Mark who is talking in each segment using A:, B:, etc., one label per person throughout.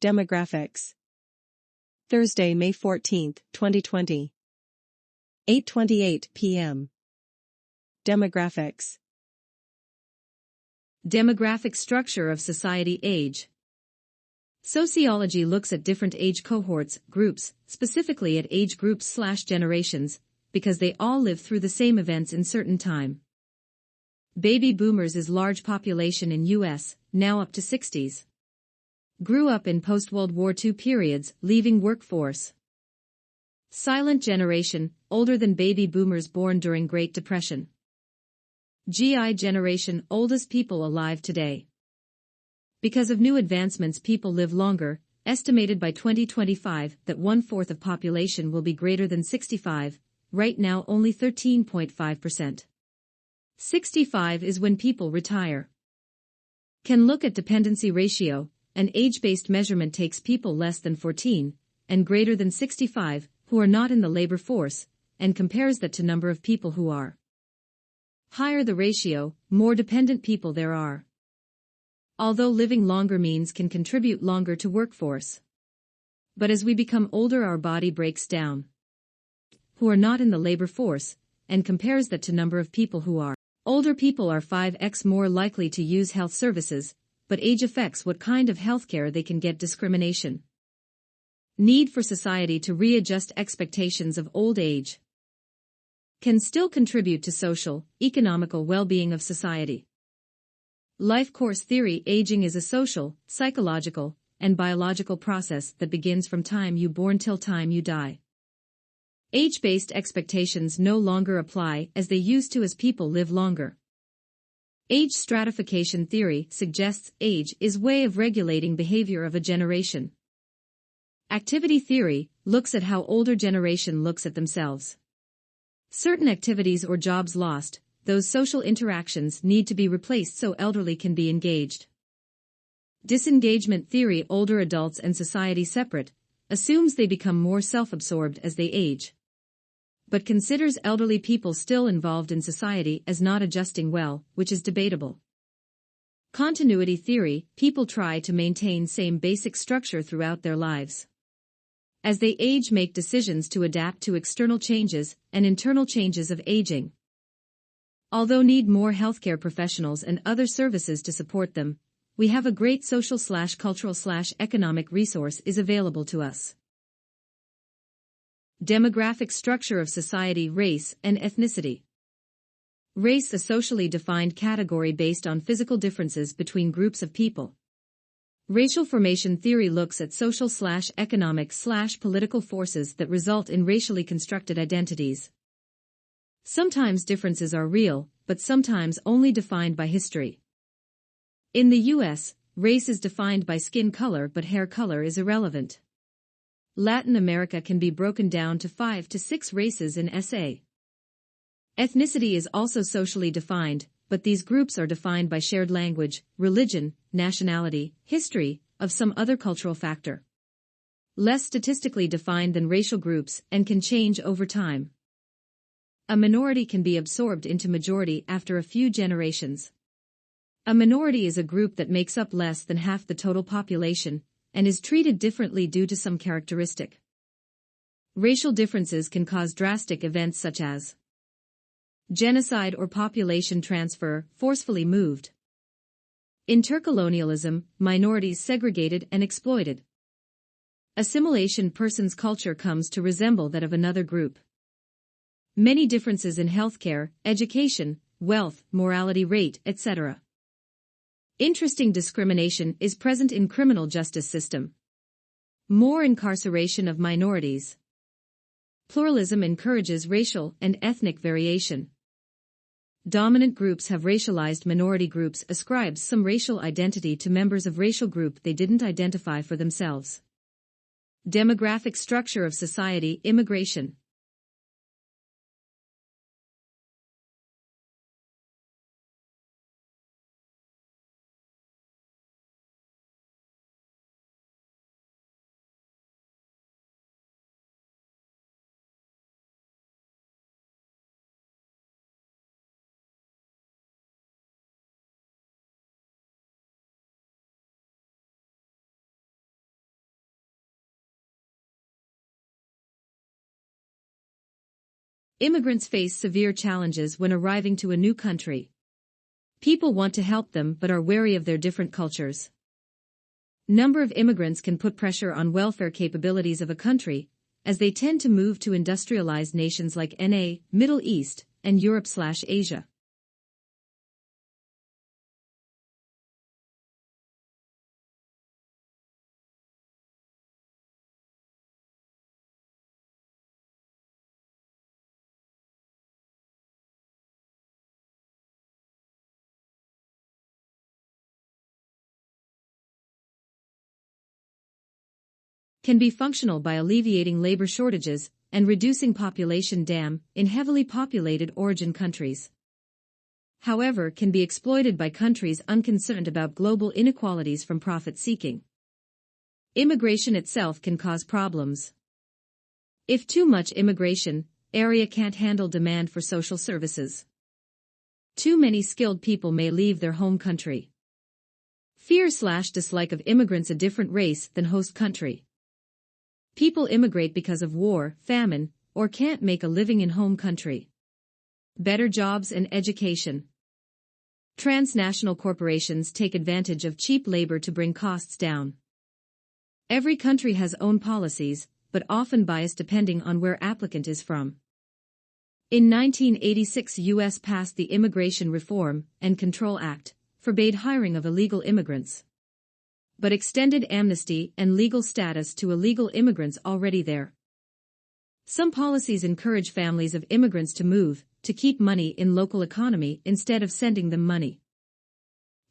A: Demographics. Thursday, May 14, 2020. 8:28 p.m. Demographics.
B: Demographic structure of society. Age. Sociology looks at different age cohorts, groups, specifically at age groups/generations, because they all live through the same events in certain time. Baby boomers is large population in US, now up to 60s. Grew up in post-World War II periods, leaving workforce. Silent generation, older than baby boomers born during Great Depression. GI generation, oldest people alive today. Because of new advancements, people live longer, estimated by 2025 that 1/4 of population will be greater than 65, right now only 13.5%. 65 is when people retire. Can look at dependency ratio. An age-based measurement takes people less than 14 and greater than 65 who are not in the labor force and compares that to number of people who are. Higher the ratio, more dependent people there are. Although living longer means can contribute longer to workforce. But as we become older, our body breaks down. Who are not in the labor force and compares that to number of people who are. Older people are 5x more likely to use health services, but age affects what kind of healthcare they can get. Discrimination. Need for society to readjust expectations of old age. Can still contribute to social, economical well-being of society. Life course theory. Aging is a social, psychological, and biological process that begins from time you born till time you die. Age-based expectations no longer apply as they used to as people live longer. Age stratification theory suggests age is way of regulating behavior of a generation. Activity theory looks at how older generation looks at themselves. Certain activities or jobs lost, those social interactions need to be replaced so elderly can be engaged. Disengagement theory. Older adults and society separate, assumes they become more self-absorbed as they age. But considers elderly people still involved in society as not adjusting well, which is debatable. Continuity theory. People try to maintain same basic structure throughout their lives. As they age, make decisions to adapt to external changes and internal changes of aging. Although need more healthcare professionals and other services to support them, we have a great social/cultural/economic resource is available to us. Demographic structure of society. Race and ethnicity. Race, a socially defined category based on physical differences between groups of people. Racial formation theory looks at social/economic/political forces that result in racially constructed identities. Sometimes differences are real, but sometimes only defined by history. In the US, race is defined by skin color, but hair color is irrelevant. Latin America can be broken down to 5 to 6 races in SA. Ethnicity is also socially defined, but these groups are defined by shared language, religion, nationality, history, of some other cultural factor. Less statistically defined than racial groups and can change over time. A minority can be absorbed into majority after a few generations. A minority is a group that makes up less than half the total population and is treated differently due to some characteristic. Racial differences can cause drastic events such as genocide or population transfer, forcefully moved. Intercolonialism, minorities segregated and exploited. Assimilation, person's culture comes to resemble that of another group. Many differences in healthcare, education, wealth, morality rate, etc. Interesting discrimination is present in criminal justice system. More incarceration of minorities. Pluralism encourages racial and ethnic variation. Dominant groups have racialized minority groups, ascribes some racial identity to members of racial group they didn't identify for themselves. Demographic structure of society. Immigration. Immigrants face severe challenges when arriving to a new country. People want to help them but are wary of their different cultures. Number of immigrants can put pressure on welfare capabilities of a country, as they tend to move to industrialized nations like NA, Middle East, and Europe/Asia. Can be functional by alleviating labor shortages and reducing population dam in heavily populated origin countries. However, can be exploited by countries unconcerned about global inequalities from profit-seeking. Immigration itself can cause problems. If too much immigration, area can't handle demand for social services. Too many skilled people may leave their home country. Fear/dislike of immigrants a different race than host country. People immigrate because of war, famine, or can't make a living in home country. Better jobs and education. Transnational corporations take advantage of cheap labor to bring costs down. Every country has own policies, but often biased depending on where applicant is from. In 1986, U.S. passed the Immigration Reform and Control Act, forbade hiring of illegal immigrants, but extended amnesty and legal status to illegal immigrants already there. Some policies encourage families of immigrants to move, to keep money in local economy instead of sending them money.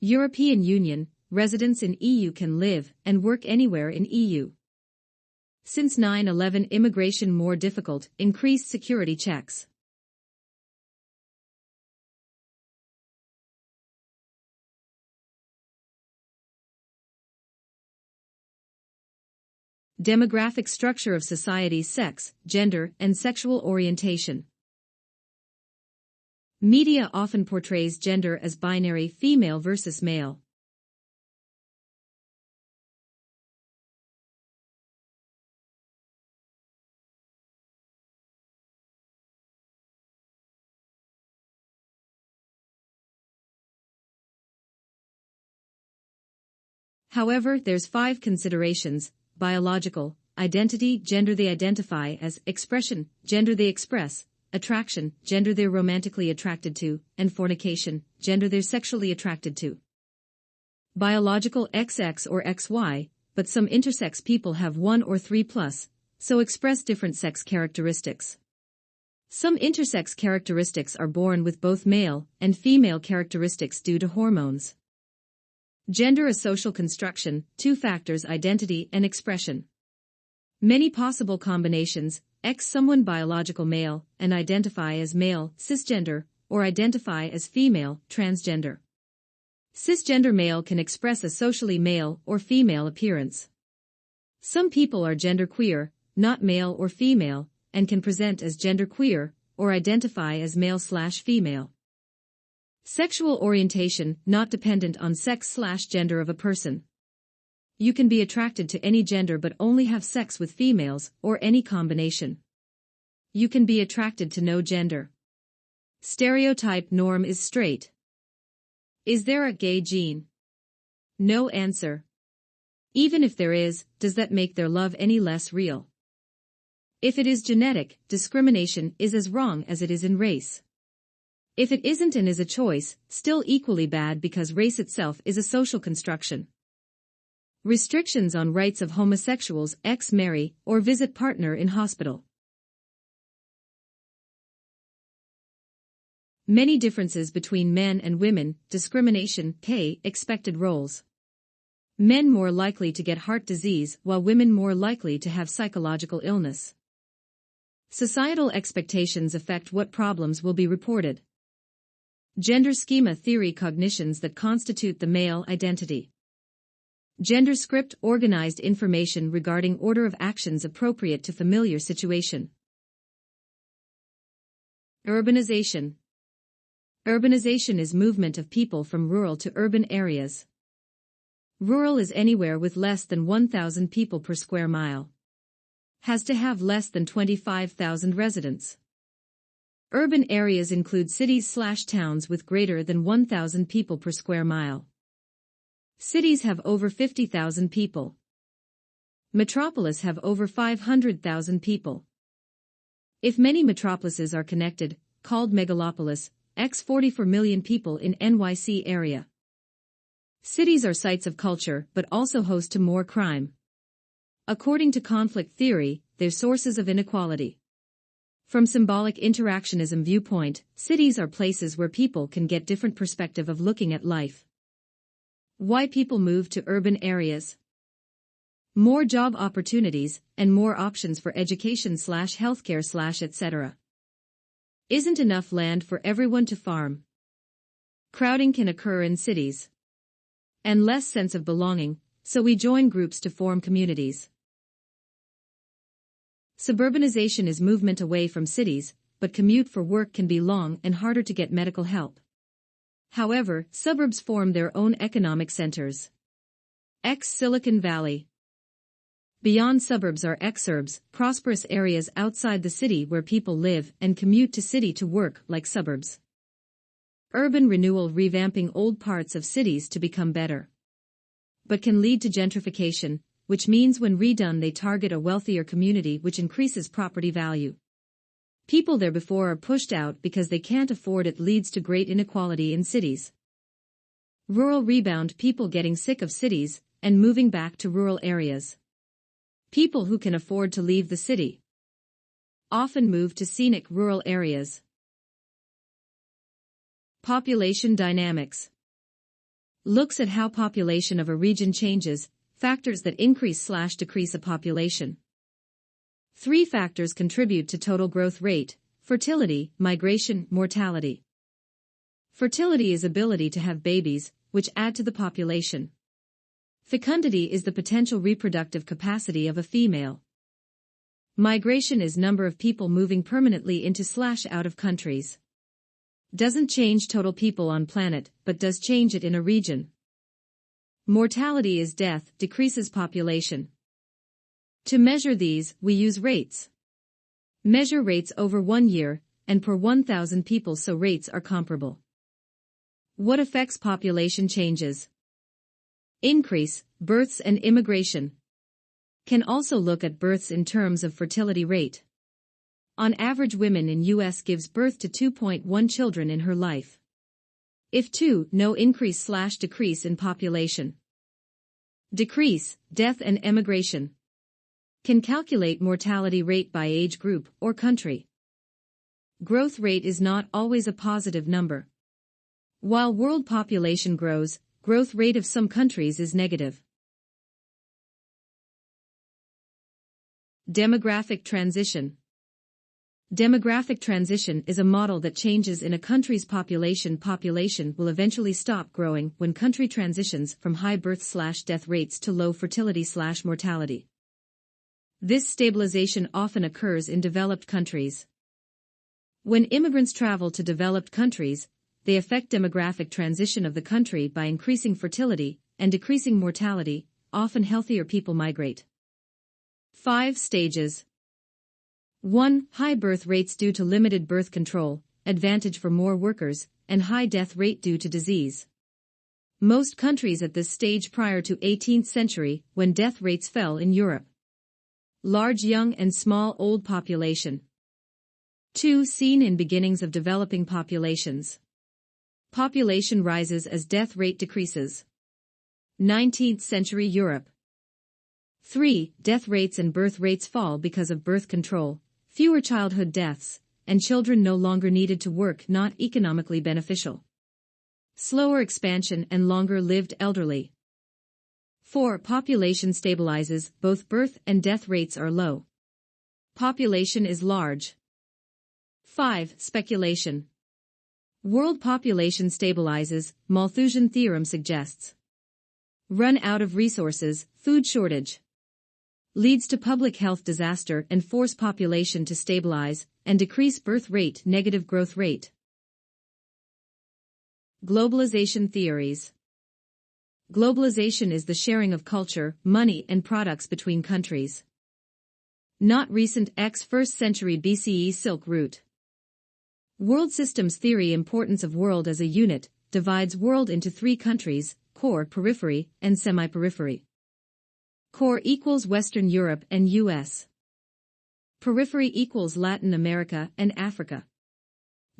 B: European Union, residents in EU can live and work anywhere in EU. Since 9/11, immigration more difficult, increased security checks. Demographic structure of society: sex, gender, and sexual orientation. Media often portrays gender as binary, female versus male. However, there's 5 considerations: biological, identity, gender they identify as, expression, gender they express, attraction, gender they're romantically attracted to, and fornication, gender they're sexually attracted to. Biological: XX or XY, but some intersex people have 1 or 3+, so express different sex characteristics. Some intersex characteristics are born with both male and female characteristics due to hormones. Gender: a social construction, 2 factors: identity and expression. Many possible combinations: X someone biological male and identify as male, cisgender, or identify as female, transgender. Cisgender male can express a socially male or female appearance. Some people are genderqueer, not male or female, and can present as genderqueer or identify as male/female. Sexual orientation, not dependent on sex/gender of a person. You can be attracted to any gender but only have sex with females, or any combination. You can be attracted to no gender. Stereotype: norm is straight. Is there a gay gene? No answer. Even if there is, does that make their love any less real? If it is genetic, discrimination is as wrong as it is in race. If it isn't and is a choice, still equally bad because race itself is a social construction. Restrictions on rights of homosexuals: marry or visit partner in hospital. Many differences between men and women: discrimination, pay, expected roles. Men more likely to get heart disease while women more likely to have psychological illness. Societal expectations affect what problems will be reported. Gender schema theory: cognitions that constitute the male identity. Gender script: organized information regarding order of actions appropriate to familiar situation. Urbanization. Urbanization is movement of people from rural to urban areas. Rural is anywhere with less than 1,000 people per square mile. Has to have less than 25,000 residents. Urban areas include cities/towns with greater than 1,000 people per square mile. Cities have over 50,000 people. Metropolis have over 500,000 people. If many metropolises are connected, called megalopolis, x 44 million people in NYC area. Cities are sites of culture but also host to more crime. According to conflict theory, they're sources of inequality. From symbolic interactionism viewpoint, cities are places where people can get different perspective of looking at life. Why people move to urban areas? More job opportunities and more options for education/healthcare/ etc. Isn't enough land for everyone to farm. Crowding can occur in cities. And less sense of belonging, so we join groups to form communities. Suburbanization is movement away from cities, but commute for work can be long and harder to get medical help. However, suburbs form their own economic centers. Silicon Valley. Beyond suburbs are exurbs, prosperous areas outside the city where people live and commute to city to work like suburbs. Urban renewal revamping old parts of cities to become better. But can lead to gentrification, which means when redone they target a wealthier community which increases property value. People there before are pushed out because they can't afford it leads to great inequality in cities. Rural rebound people getting sick of cities and moving back to rural areas. People who can afford to leave the city often move to scenic rural areas. Population dynamics. Looks at how population of a region changes, factors that increase/decrease a population. 3 factors contribute to total growth rate: fertility, migration, mortality. Fertility is ability to have babies, which add to the population. Fecundity is the potential reproductive capacity of a female. Migration is number of people moving permanently into/out of countries. Doesn't change total people on planet, but does change it in a region. Mortality is death, decreases population. To measure these, we use rates. Measure rates over 1 year, and per 1,000 people so rates are comparable. What affects population changes? Increase, births and immigration. Can also look at births in terms of fertility rate. On average, women in US gives birth to 2.1 children in her life. If 2, no increase/decrease in population. Decrease, death and emigration. Can calculate mortality rate by age group or country. Growth rate is not always a positive number. While world population grows, growth rate of some countries is negative. Demographic transition. Demographic transition is a model that changes in a country's population. Population will eventually stop growing when country transitions from high birth/death rates to low fertility/mortality. This stabilization often occurs in developed countries. When immigrants travel to developed countries, they affect demographic transition of the country by increasing fertility and decreasing mortality. Often healthier people migrate. 5 stages. 1. High birth rates due to limited birth control, advantage for more workers, and high death rate due to disease. Most countries at this stage prior to 18th century, when death rates fell in Europe. Large young and small old population. 2. Seen in beginnings of developing populations. Population rises as death rate decreases. 19th century Europe. 3. Death rates and birth rates fall because of birth control, fewer childhood deaths, and children no longer needed to work, not economically beneficial. Slower expansion and longer-lived elderly. 4. Population stabilizes, both birth and death rates are low. Population is large. 5. Speculation. World population stabilizes, Malthusian theorem suggests. Run out of resources, food shortage. Leads to public health disaster and force population to stabilize and decrease birth rate, negative growth rate. Globalization theories. Globalization is the sharing of culture, money and products between countries. Not recent 1st century BCE Silk Route. World systems theory importance of world as a unit, divides world into three countries, core, periphery, and semi-periphery. Core equals Western Europe and US. Periphery equals Latin America and Africa.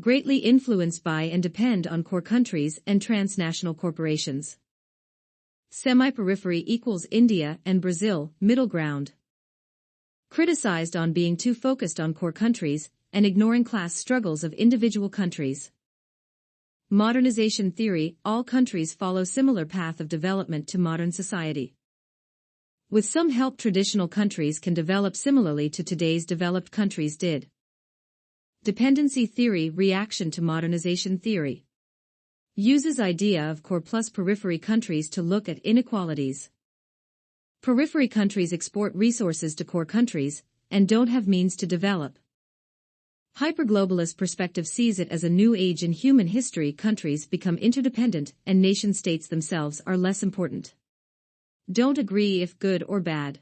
B: Greatly influenced by and depend on core countries and transnational corporations. Semi-periphery equals India and Brazil, middle ground. Criticized on being too focused on core countries and ignoring class struggles of individual countries. Modernization theory, all countries follow similar path of development to modern society. With some help, traditional countries can develop similarly to today's developed countries did. Dependency theory, reaction to modernization theory. Uses idea of core plus periphery countries to look at inequalities. Periphery countries export resources to core countries and don't have means to develop. Hyperglobalist perspective sees it as a new age in human history. Countries become interdependent and nation-states themselves are less important. Don't agree if good or bad.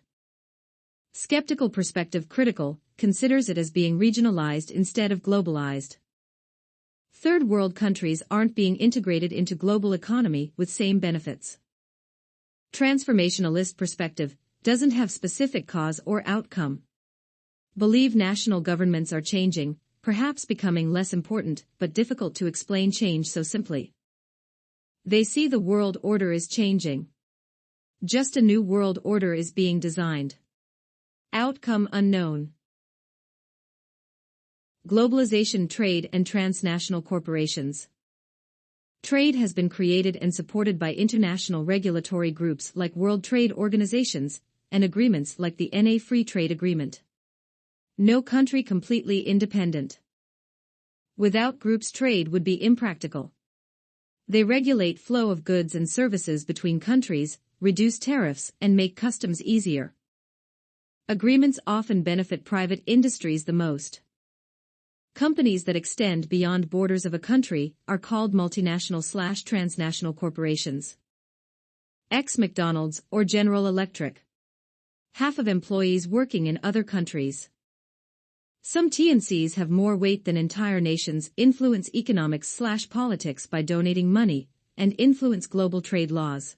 B: Skeptical perspective critical, considers it as being regionalized instead of globalized. Third world countries aren't being integrated into global economy with same benefits. Transformationalist perspective, doesn't have specific cause or outcome. Believe national governments are changing, perhaps becoming less important, but difficult to explain change so simply. They see the world order is changing. Just a new world order is being designed. Outcome unknown. Globalization, trade and transnational corporations. Trade has been created and supported by international regulatory groups like World Trade Organizations and agreements like the NA Free Trade Agreement. No country completely independent. Without groups, trade would be impractical. They regulate flow of goods and services between countries, reduce tariffs, and make customs easier. Agreements often benefit private industries the most. Companies that extend beyond borders of a country are called multinational/transnational corporations. McDonald's or General Electric. Half of employees working in other countries. Some TNCs have more weight than entire nations, influence economics/politics by donating money, and influence global trade laws.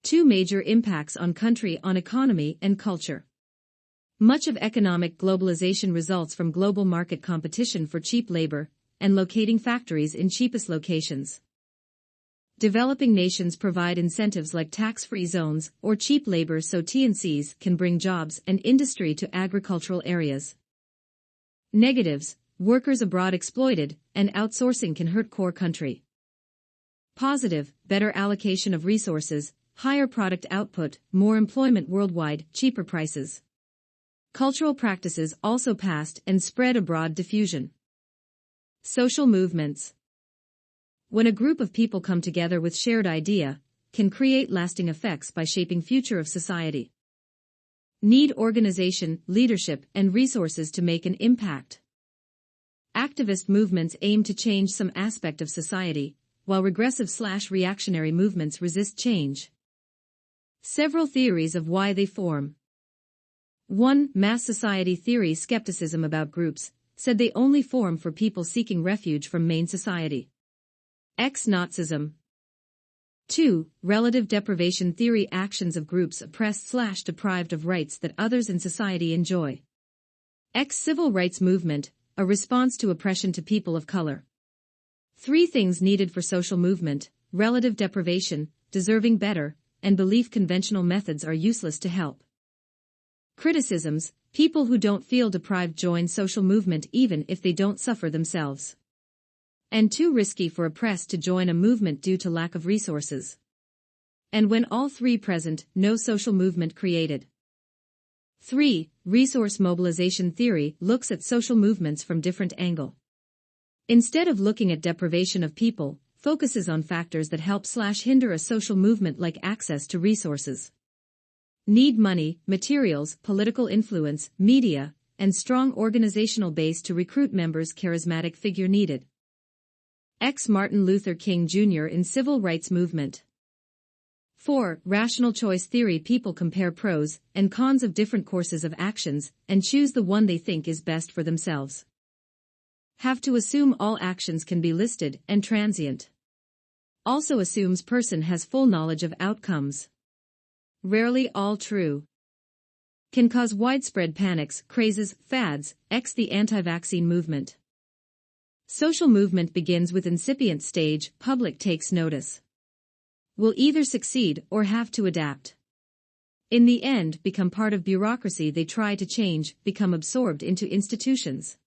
B: Two major impacts on country on economy and culture. Much of economic globalization results from global market competition for cheap labor and locating factories in cheapest locations. Developing nations provide incentives like tax-free zones or cheap labor so TNCs can bring jobs and industry to agricultural areas. Negatives, workers abroad exploited, and outsourcing can hurt core country. Positive, better allocation of resources, higher product output, more employment worldwide, cheaper prices. Cultural practices also passed and spread abroad diffusion. Social movements. When a group of people come together with shared idea, can create lasting effects by shaping future of society. Need organization, leadership, and resources to make an impact. Activist movements aim to change some aspect of society, while regressive/reactionary movements resist change. Several theories of why they form. 1. Mass society theory. Skepticism about groups, said they only form for people seeking refuge from main society. Nazism. 2. Relative deprivation theory. Actions of groups oppressed/deprived of rights that others in society enjoy. Civil rights movement, a response to oppression to people of color. 3 things needed for social movement: relative deprivation, deserving better, and belief conventional methods are useless to help. Criticisms, people who don't feel deprived join social movement even if they don't suffer themselves. And too risky for oppressed to join a movement due to lack of resources. And when all three present, no social movement created. 3. Resource mobilization theory looks at social movements from different angle. Instead of looking at deprivation of people, focuses on factors that help/hinder a social movement like access to resources. Need money, materials, political influence, media, and strong organizational base to recruit members. Charismatic figure needed. Martin Luther King Jr. in civil rights movement. 4. Rational choice theory. People compare pros and cons of different courses of actions and choose the one they think is best for themselves. Have to assume all actions can be listed and transient. Also assumes person has full knowledge of outcomes. Rarely all true. Can cause widespread panics, crazes, fads, the anti-vaccine movement. Social movement begins with incipient stage, public takes notice. Will either succeed or have to adapt. In the end, become part of bureaucracy they try to change, become absorbed into institutions.